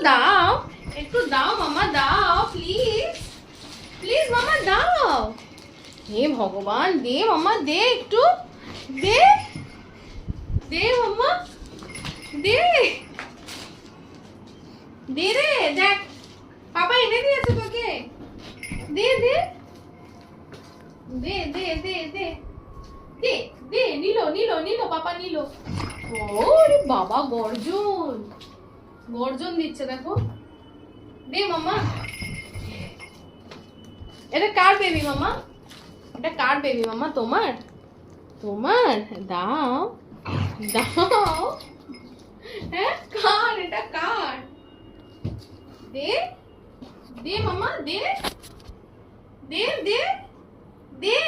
দাও, একটু দাও মামা, দাও প্লিজ, প্লিজ মামা দাও। হে ভগবান, দে মামা, দে একটু, দে দে মামা, দে দে রে, দেখ পাপা এনে দিয়েছে তোকে, দে দে দে দে দে দে দে দে, নিল নিল নিল, পাপা নিল। ওরে বাবা, গর্জন গর্জন দিচ্ছে দেখো। দে মামা, এটা কার বেবি মামা? এটা কার বেবি মামা? তোমার? তোমার? দাও দাও। হ্যাঁ কার এটা, কার? দে দে মামা, দে দে দে দে।